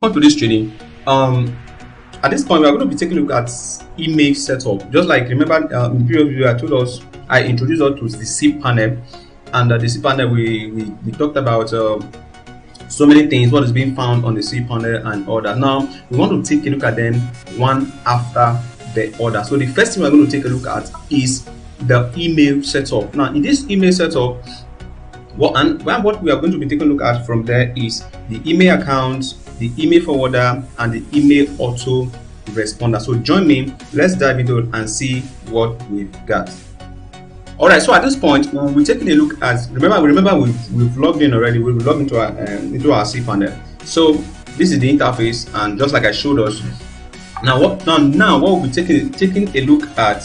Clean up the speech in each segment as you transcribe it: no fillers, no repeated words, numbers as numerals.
On to this training. At this point, we are going to be taking a look at email setup. Just like remember in the previous video, I introduced us to the cPanel, and the cPanel we talked about so many things, what is being found on the cPanel and all that. Now we want to take a look at them one after the other. So the first thing we're going to take a look at is the email setup. Now in this email setup, what we are going to be taking a look at from there is the email account, the email forwarder, and the email auto responder. So join me, let's dive into it and see what we've got. All right, so at this point we'll be taking a look at, remember we've logged in already. We've logged into our cPanel. So this is the interface, and just like I showed us, now what we'll be taking a look at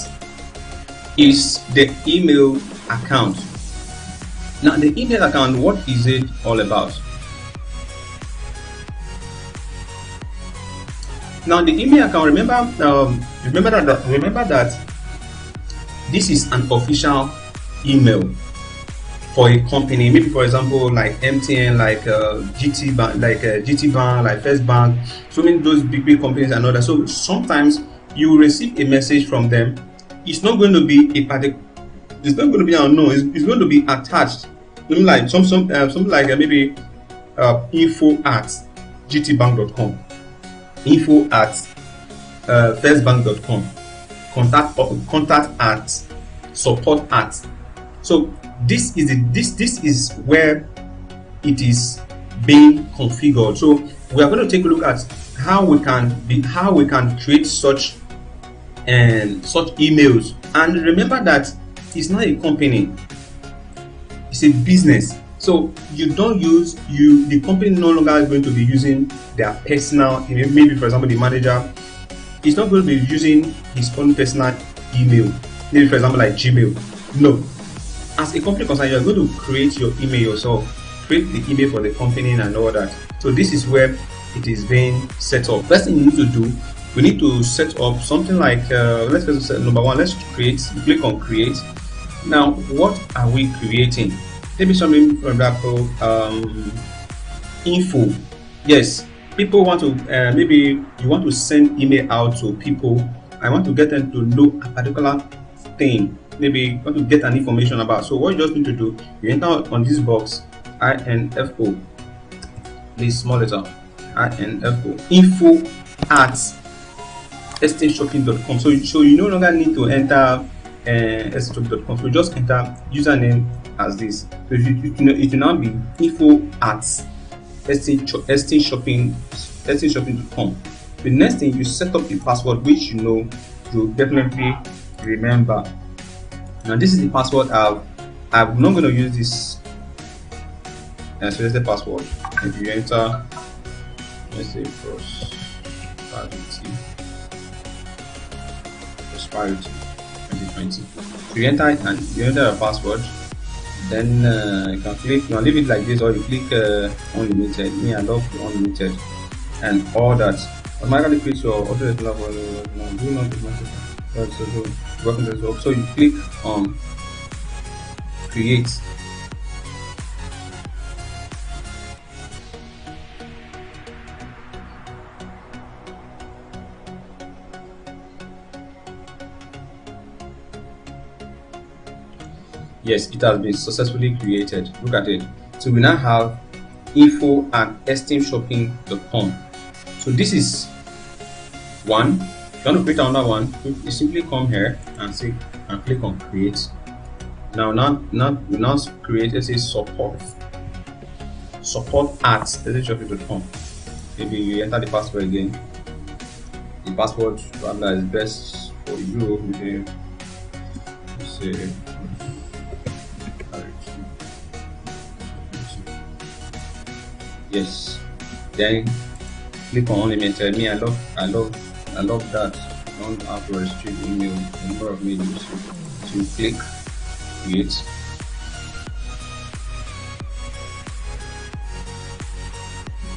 is the email account. Now the email account, what is it all about? Now the email account, remember that this is an official email for a company. Maybe for example like MTN, like GT Bank, like First Bank, so many those big companies and others. So sometimes you receive a message from them. It's not going to be it's not going to be unknown. It's going to be attached. Like something like maybe info@gtbank.com, info@firstbank.com, contact @support@. So this is where it is being configured. So we are going to take a look at how we can create such emails. And remember that it's not a company, it's a business. So the company no longer is going to be using their personal email. Maybe for example the manager is not going to be using his own personal email, maybe for example like Gmail. No, as a company concern, you are going to create your email yourself, create the email for the company and all that. So this is where it is being set up. First thing you need to do, we need to set up something like let's say number one, let's create. Click on create. Now what are we creating? Maybe something, for example, info. Yes, people want to maybe you want to send email out to people. I want to get them to know a particular thing. Maybe you want to get an information about. So what you just need to do, you enter on this box info, this small letter info, info@estanshopping.com. So you no longer need to enter estanshopping.com. So just enter username as this. So it will now be info@estanshopping.com. The next thing, you set up the password, which you'll definitely remember. Now this is the password. I'm not going to use this suggested password. If you enter, let's say prosperity 2020, you enter it and you enter a password. Then you can click, you can leave it like this, or you click unlimited. Me, I love unlimited and all that. Automatically create your auto level. Do not so you click on create. Yes, it has been successfully created. Look at it. So we now have info@estanshopping.com. So this is one. If you want to create another one, you simply come here and click on create. Now we now create, let's say support@estanshopping.com. Maybe you enter the password again. The password is best for you. Say yes. Then click on unlimited. Me, I love that. Don't have to restrict email, the number of mails. So you click create.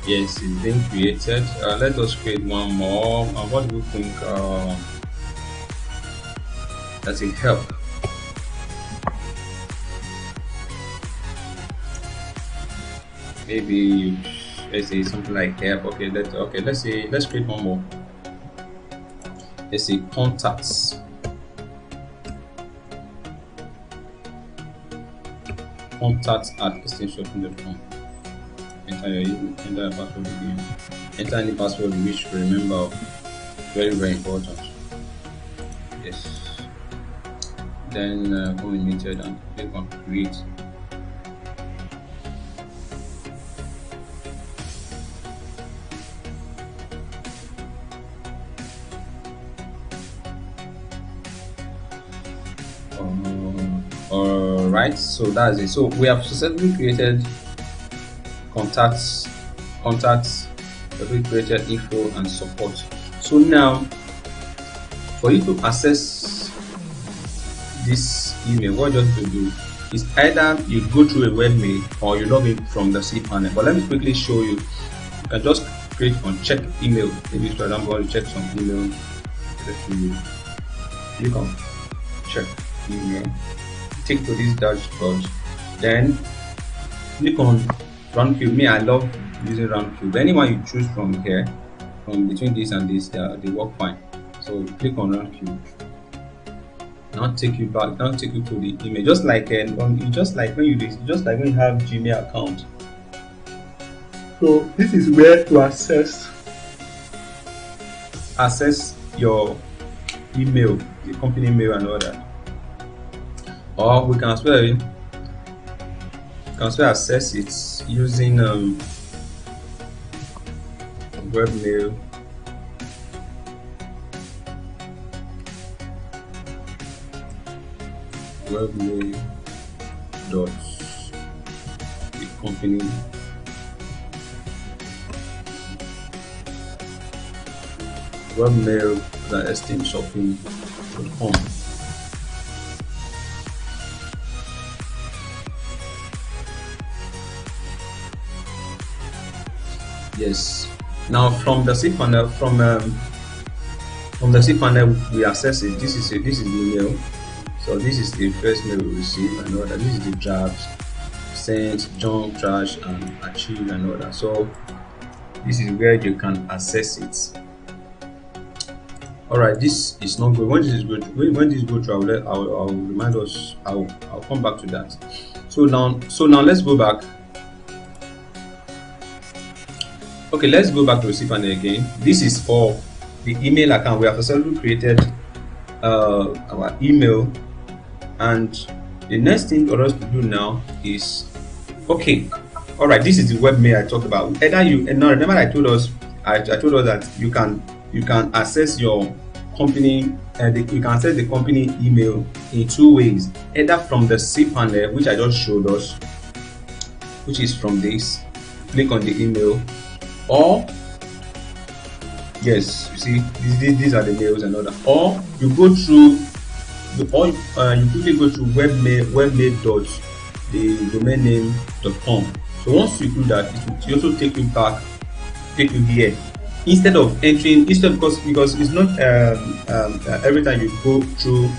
Yes, it's been created. Let us create one more. What do you think that will help? Maybe let's say something like help. Okay, let's create one more. Let's say contacts. Contacts@extension.com. Enter your password again. Enter any password you wish to remember. Very important. Yes. Then go limited and click on create. Alright, so that's it. So we have successfully created contacts, we created info and support. So now, for you to access this email, what you have to do is either you go through a webmail or you log in from the cPanel. But let me quickly show you. You can just click on check email. Maybe for example, you check some email. Click on check email. Take to this dashboard. Then click on run queue. Me, I love using run queue. Anyone you choose from here, from between this and this, they work fine. So click on run queue. Now take you back. Now take you to the email. Just like when you have Gmail account. So this is where to access your email, the company email and all that. Or we can as well access it using Webmail. Webmail dot the company webmail.extension.com. Yes. Now from the cPanel, from the cPanel, we access it. This is the email. So this is the first mail we receive and all that. This is the drafts, sent, junk, trash, and achieve and all that. So this is where you can access it. All right, this is not good. When this go through, I'll remind us. I'll come back to that. So now let's go back. Okay, let's go back to the cPanel again. This is for the email account. We have successfully created our email, and the next thing for us to do now is all right, this is the webmail I talked about. Now remember I told us that you can access your company you can access the company email in two ways, either from the cPanel, which I just showed us, which is from this, click on the email, or yes, you see these are the mails and all that, or you go through you quickly go to webmail.thedomainname.com. So once you do that, it will also take you here. Instead of entering, because it's not every time you go through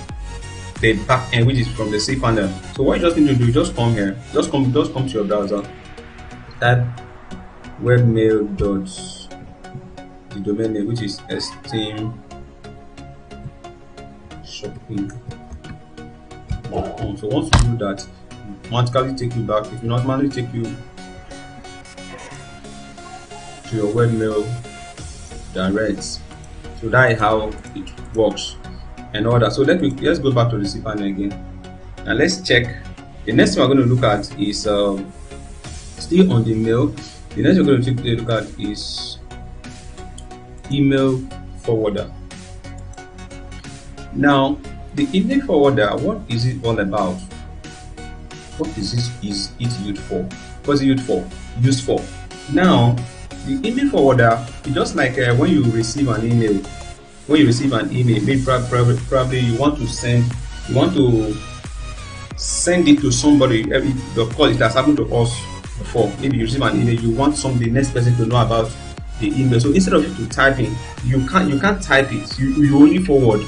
the back end, which is from the cPanel. So what you just need to do, just come here, just come to your browser, type webmail.thedomainname, which is esteem shopping.com. So once you do that, it automatically take you back. It will automatically take you to your webmail direct. So that is how it works and all that. So let's go back to the cPanel again. Now let's check. The next thing we're going to look at is still on the mail. The next we're going to take a look at is email forwarder. Now the email forwarder, what is it all about? What is it used for? What's it used for? Now the email forwarder is just like when you receive an email. Maybe probably you want to send it to somebody. Of course, it has happened to us before. Maybe you receive an email, you want the next person to know about the email. So instead of you to typing, you can't type it. You only forward,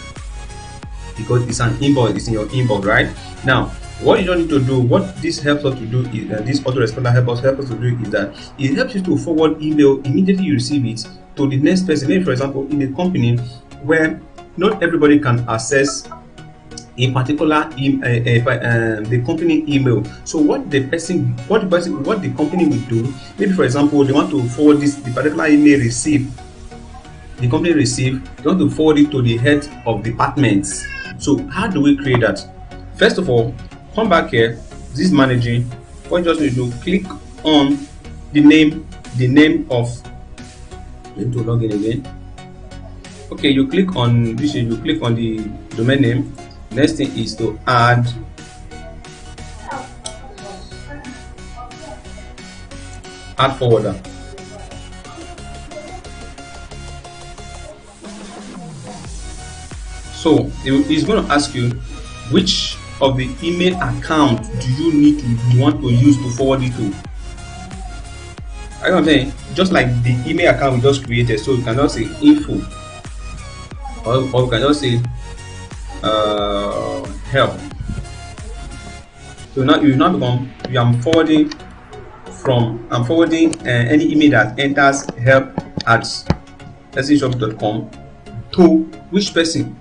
because it's an inbox. It's in your inbox, right? Now What you don't need to do, what this helps us to do is this autoresponder help us to do is that it helps you to forward email immediately you receive it to the next person. Maybe for example, in a company where not everybody can access a particular the company email. So what the company will do, maybe for example, they want to forward the particular email the company receive, they want to forward it to the head of departments. So how do we create that? First of all, come back here, this managing. What you just need to do, click on the name of, need to log in again. Okay, you click on this, you click on the domain name. Next thing is to add forwarder. So it's going to ask you which of the email account do you want to use to forward it to. I don't know, just like the email account we just created. So you can just say info, or you can just say help. So now become, I'm forwarding any email that enters help@etsishop.com to which person?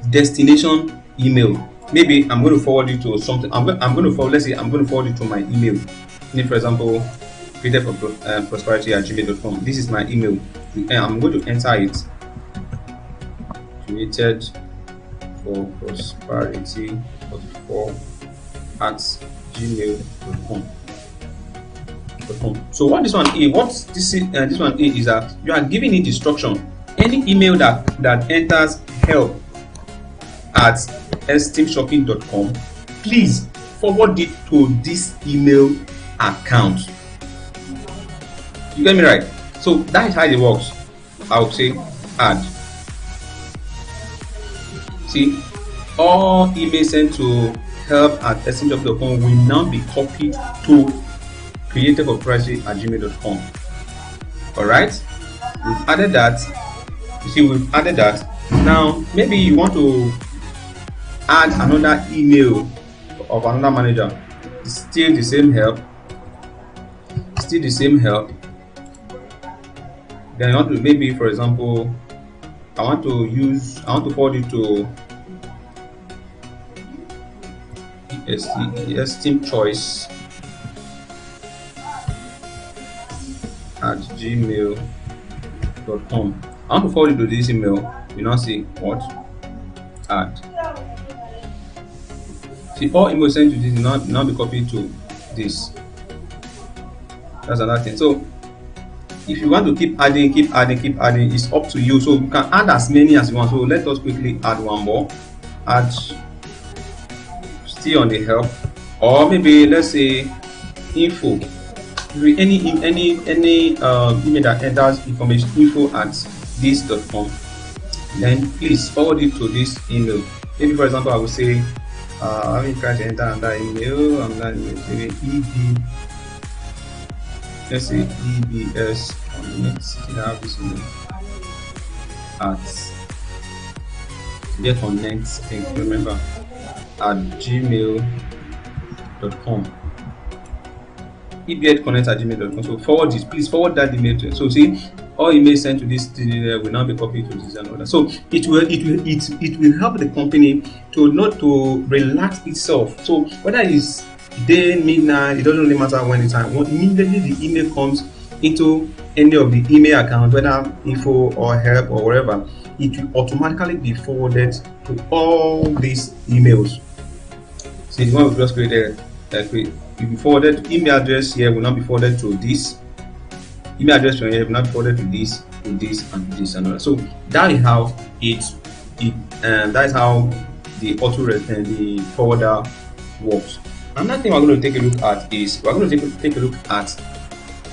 Destination email. Maybe I'm going to forward it to something. Let's say I'm going to forward it to my email. For example, created for prosperity@gmail.com. This is my email. I'm going to enter it. Created for prosperity 44@gmail.com. So what this one is, this one is that you are giving it instruction. Any email that enters help@esteemshopping.com, please forward it to this email account. You get me right? So that is how it works. I would say add. See, all emails sent to help@esteemshopping.com will now be copied to creativeproprietary@gmail.com. Alright, we've added that. You see, we've added that. Now maybe you want to add another email of another manager. It's still the same help. Then you want to, maybe for example, I want to forward it to esteem choice @gmail.com. I want to forward it to this email. You now see what? Add. See, all emails sent to this will now be copied to this. That's another thing. So if you want to keep adding, it's up to you. So you can add as many as you want. So let us quickly add one more. Add, still on the help, or maybe let's say info. Any email that enters information info@this.com, then please forward it to this email. Maybe for example, I will say let me try to enter another email. Let's say EBS connect. Have this email @connect. Remember @gmail.com. ebconnect@gmail.com. So forward this, please forward that email to. So see, all emails sent to this will now be copied to this and all that. So it will help the company to not to relax itself. So whether it's day, midnight, it doesn't really matter when it's time. Immediately the email comes into any of the email accounts, whether info or help or whatever, it will automatically be forwarded to all these emails. See, the one we just created, will be forwarded. Email address here will not be forwarded to this. Email address from here will not be forwarded to this, and this, and all. So that is how that is how the the forwarder works. Another thing we're going to take a look at is we're going to take a look at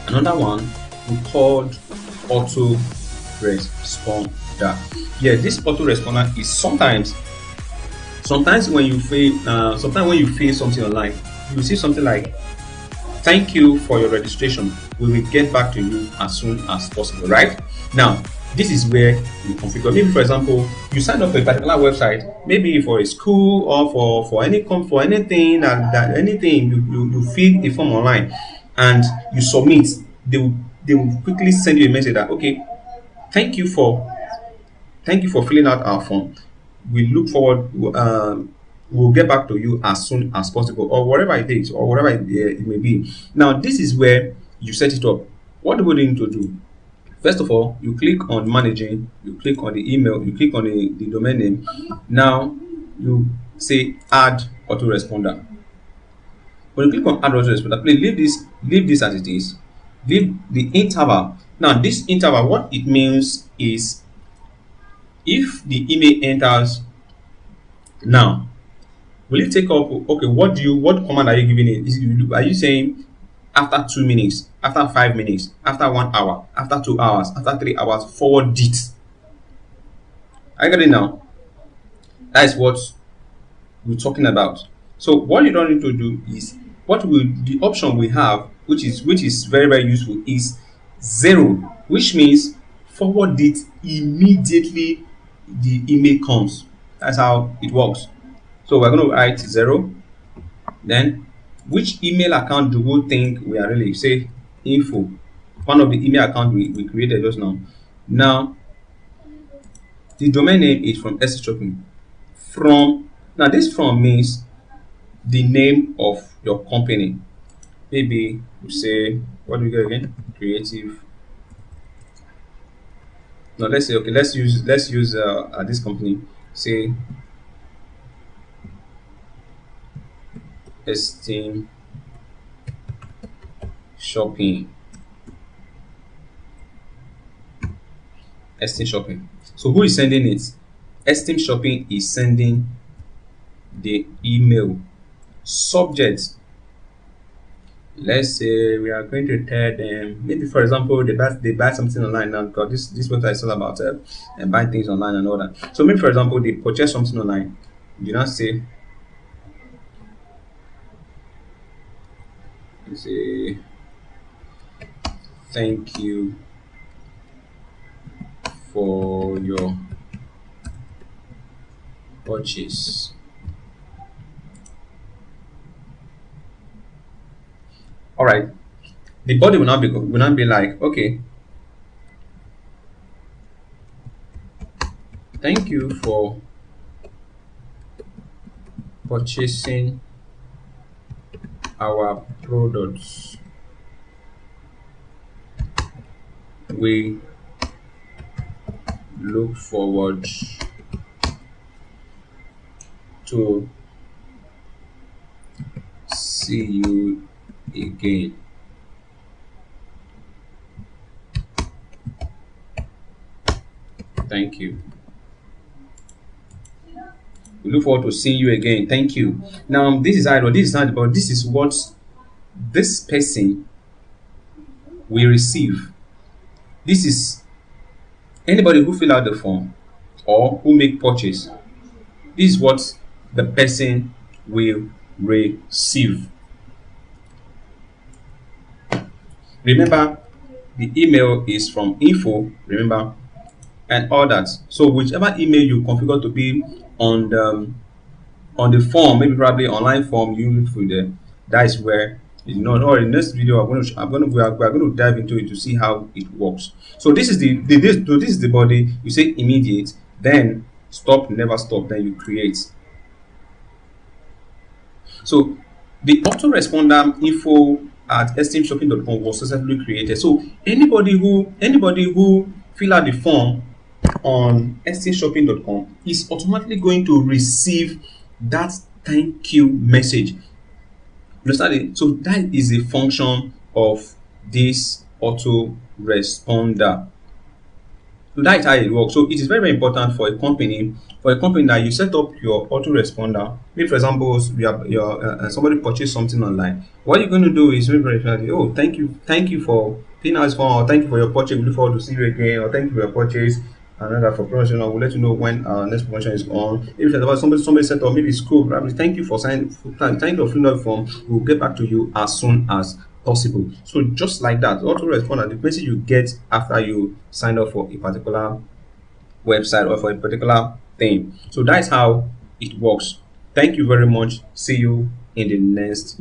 another one we called autoresponder. Yeah, this autoresponder is sometimes when you fail something online, you see something like, "Thank you for your registration. We will get back to you as soon as possible." Right now, This is where you configure. Maybe for example, you sign up for a particular website, maybe for a school or for for anything that anything you fill a form online and you submit, they will they will quickly send you a message that okay, thank you for filling out our form. We look forward. We'll get back to you as soon as possible, or whatever it is, or whatever it may be. Now, this is where you set it up. What do we need to do? First of all, you click on managing, you click on the email, you click on the domain name. Now, you say add autoresponder. When you click on add autoresponder, please leave this as it is. Leave the interval. Now, this interval, what it means is if the email enters now, will it take up? Okay, what command are you giving it? Are you saying after 2 minutes, after 5 minutes, after 1 hour, after 2 hours, after 3 hours, forward it? I got it now. That is what we're talking about. So what you don't need to do is the option we have, which is very very useful, is 0, which means forward it immediately the email comes. That's how it works. So we're going to write 0. Then which email account do we think we are really? Say info, one of the email account we created just now. Now the domain name is from SC Shopping. Now this from means the name of your company. Maybe we say, what do we get again? Creative. Now let's say, okay, let's use this company. Say Esteem Shopping. Esteem Shopping. So who is sending it? Esteem Shopping is sending the email. Subject. Let's say we are going to tell them, maybe for example they buy something online now, because this website is all about buying things online and all that. So maybe for example they purchase something online. You not say thank you for your purchase. All right, the body will not be like, okay, thank you for purchasing our products. We look forward to see you again. Thank you. We look forward to seeing you again. Thank you. Now this is idle. This is not about. This is what this person will receive. This is anybody who fill out the form or who make purchase. This is what the person will receive. Remember, the email is from info, remember, and all that. So whichever email you configure to be on the form, maybe probably online form you fill there, that is where, you know. Or in this video we are going to dive into it to see how it works. So this is this is the body. You say immediate, then stop, never stop, then you create. So the autoresponder info at esteemshopping.com was successfully created. So anybody who fill out the form on esteemshopping.com is automatically going to receive that thank you message. Understand it? So that is a function of this autoresponder. So that is how it works. So it is very, very important for a company that you set up your autoresponder. Maybe for example, somebody purchased something online. What you're going to do is very very, oh, thank you for filling out this form, or thank you for your purchase. We look forward to see you again, or thank you for your purchase. And then for promotion, we'll let you know when our next promotion is on. If somebody set up, maybe school, thank you for filling out the form. We'll get back to you as soon as possible. So just like that, autoresponder, the message you get after you sign up for a particular website or for a particular thing. So that's how it works. Thank you very much. See you in the next